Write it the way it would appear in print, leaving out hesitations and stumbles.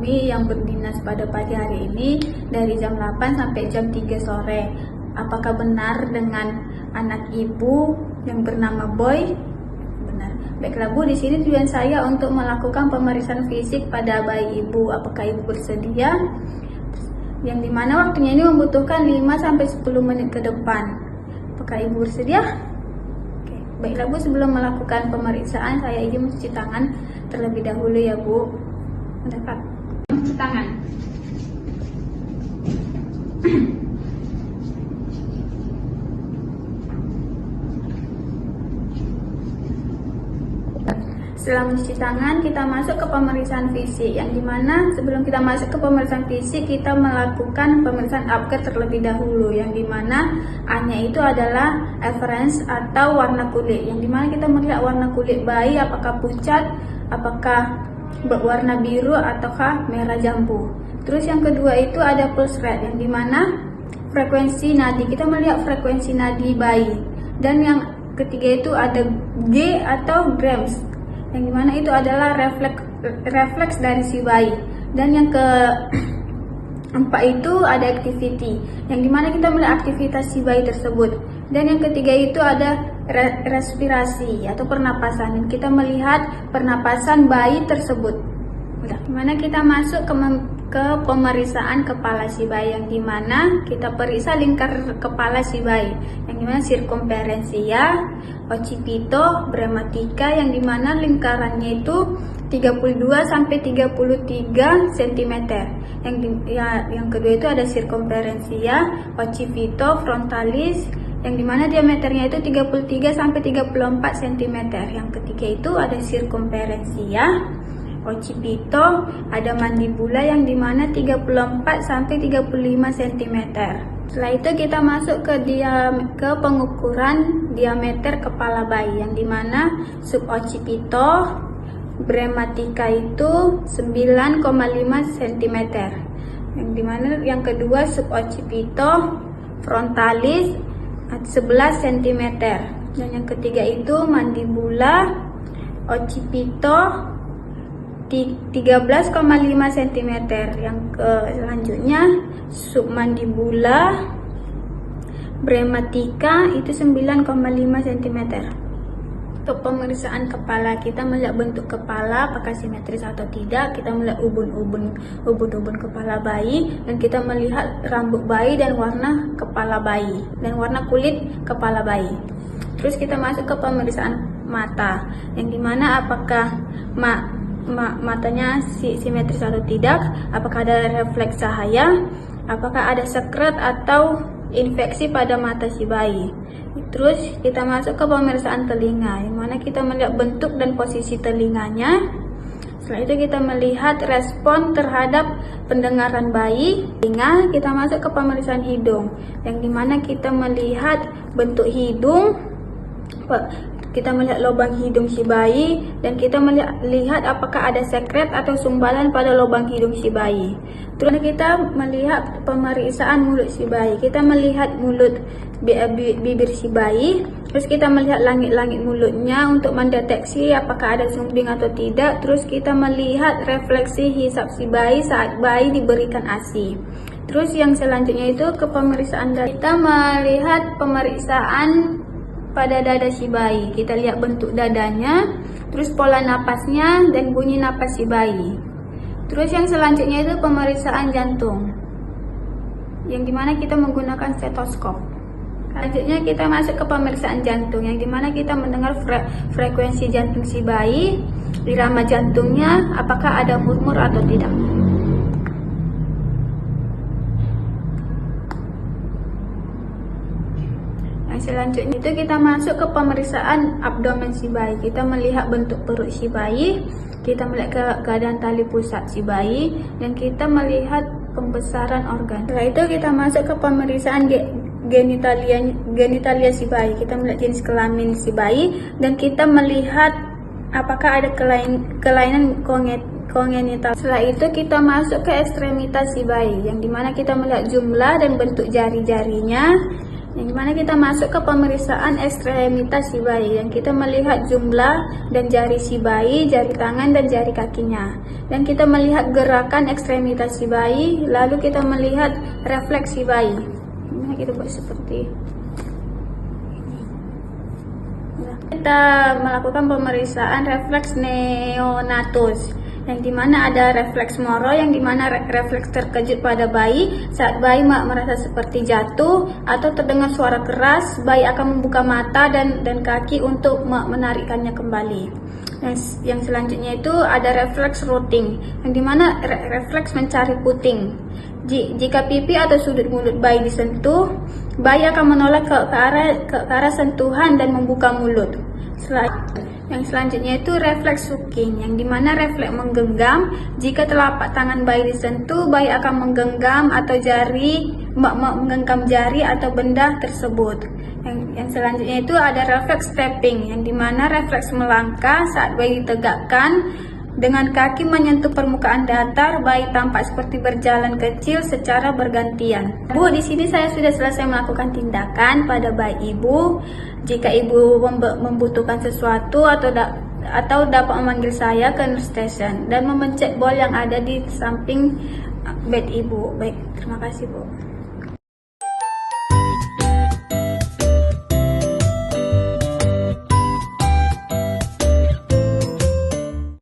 kami yang berdinas pada pagi hari ini dari jam 8 sampai jam 3 sore. Apakah benar dengan anak ibu yang bernama Boy? Benar. Baiklah Bu, di sini tujuan saya untuk melakukan pemeriksaan fisik pada bayi ibu. Apakah ibu bersedia? Yang dimana waktunya ini membutuhkan 5 sampai 10 menit ke depan. Apakah ibu bersedia? Oke. Baiklah Bu, sebelum melakukan pemeriksaan saya izin mencuci tangan terlebih dahulu ya Bu. Mendekat. Cuci tangan. Setelah mencuci tangan, kita masuk ke pemeriksaan fisik, yang dimana sebelum kita masuk ke pemeriksaan fisik, kita melakukan pemeriksaan upgrade terlebih dahulu, yang dimana A-nya itu adalah reference atau warna kulit, yang dimana kita melihat warna kulit bayi apakah pucat, apakah berwarna biru ataukah merah jambu. Terus yang kedua itu ada pulse rate, yang dimana frekuensi nadi, kita melihat frekuensi nadi bayi. Dan yang ketiga itu ada G atau grams, yang dimana itu adalah refleks dari si bayi. Dan yang keempat itu ada activity, yang dimana kita melihat aktivitas si bayi tersebut. Dan yang ketiga itu ada respirasi atau pernapasan, dan kita melihat pernapasan bayi tersebut. Udah, dimana kita masuk ke pemeriksaan kepala si bayi, yang dimana kita periksa lingkar kepala si bayi, yang dimana sirkumferensia, occipito, brematica, yang dimana lingkarannya itu 32 sampai 33 cm. Yang kedua itu ada sirkumferensia, occipito, frontalis, yang dimana diameternya itu 33 sampai 34 cm. Yang ketiga itu ada sirkumferensia, occipito, ada mandibula, yang dimana 34 sampai 35 cm. Setelah itu kita masuk ke pengukuran diameter kepala bayi, yang dimana suboccipito, brematica itu 9,5 cm. Yang dimana yang kedua suboccipito, frontalis 11 cm. Dan yang ketiga itu mandibula, occipito 13,5 cm. Yang selanjutnya submandibula, brematica itu 9,5 cm. Untuk pemeriksaan kepala, kita melihat bentuk kepala apakah simetris atau tidak. Kita melihat ubun-ubun kepala bayi, dan kita melihat rambut bayi dan warna kepala bayi dan warna kulit kepala bayi. Terus kita masuk ke pemeriksaan mata, yang dimana apakah matanya simetris atau tidak, apakah ada refleks cahaya, apakah ada sekret atau infeksi pada mata si bayi. Terus kita masuk ke pemeriksaan telinga, yang mana kita melihat bentuk dan posisi telinganya. Setelah itu kita melihat respon terhadap pendengaran bayi. Kita masuk ke pemeriksaan hidung, yang dimana kita melihat bentuk hidung, kita melihat lubang hidung si bayi, dan kita melihat apakah ada sekret atau sumbalan pada lubang hidung si bayi. Terus kita melihat pemeriksaan mulut si bayi, kita melihat mulut bibir si bayi. Terus kita melihat langit-langit mulutnya untuk mendeteksi apakah ada sumbing atau tidak. Terus kita melihat refleksi hisap si bayi saat bayi diberikan ASI. Terus yang selanjutnya itu ke pemeriksaan dada. Kita melihat pemeriksaan pada dada si bayi, kita lihat bentuk dadanya, terus pola napasnya dan bunyi napas si bayi. Terus yang selanjutnya itu pemeriksaan jantung, yang dimana kita menggunakan stetoskop. Selanjutnya kita masuk ke pemeriksaan jantung, yang dimana kita mendengar frekuensi jantung si bayi, irama jantungnya, apakah ada murmur atau tidak. Selanjutnya itu kita masuk ke pemeriksaan abdomen si bayi. Kita melihat bentuk perut si bayi, kita melihat keadaan tali pusat si bayi, dan kita melihat pembesaran organ. Setelah itu kita masuk ke pemeriksaan genitalia si bayi. Kita melihat jenis kelamin si bayi, dan kita melihat apakah ada kelainan kongenital. Setelah itu kita masuk ke ekstremitas si bayi, yang dimana kita melihat jumlah dan bentuk jari-jarinya, Yang dimana kita masuk ke pemeriksaan ekstremitas si bayi, yang kita melihat jumlah dan jari si bayi, jari tangan dan jari kakinya, dan kita melihat gerakan ekstremitas si bayi, lalu kita melihat refleks si bayi. Nah, kita buat seperti ini. Kita melakukan pemeriksaan refleks neonatus, yang dimana ada refleks moro, yang dimana refleks terkejut pada bayi saat bayi merasa seperti jatuh atau terdengar suara keras. Bayi akan membuka mata dan kaki untuk menarikkannya kembali. Yang selanjutnya itu ada refleks rooting, yang dimana refleks mencari puting. Jika pipi atau sudut mulut bayi disentuh, bayi akan menoleh ke arah sentuhan dan membuka mulut. Yang selanjutnya itu refleks sucking, yang dimana refleks menggenggam. Jika telapak tangan bayi disentuh, bayi akan menggenggam atau menggenggam jari atau benda tersebut. Yang selanjutnya itu ada refleks stepping, yang dimana refleks melangkah saat bayi ditegakkan. Dengan kaki menyentuh permukaan datar, bayi tampak seperti berjalan kecil secara bergantian. Bu, di sini saya sudah selesai melakukan tindakan pada bayi ibu. Jika ibu membutuhkan sesuatu atau dapat memanggil saya ke nurse station dan memencet bol yang ada di samping bed ibu. Baik, terima kasih Bu.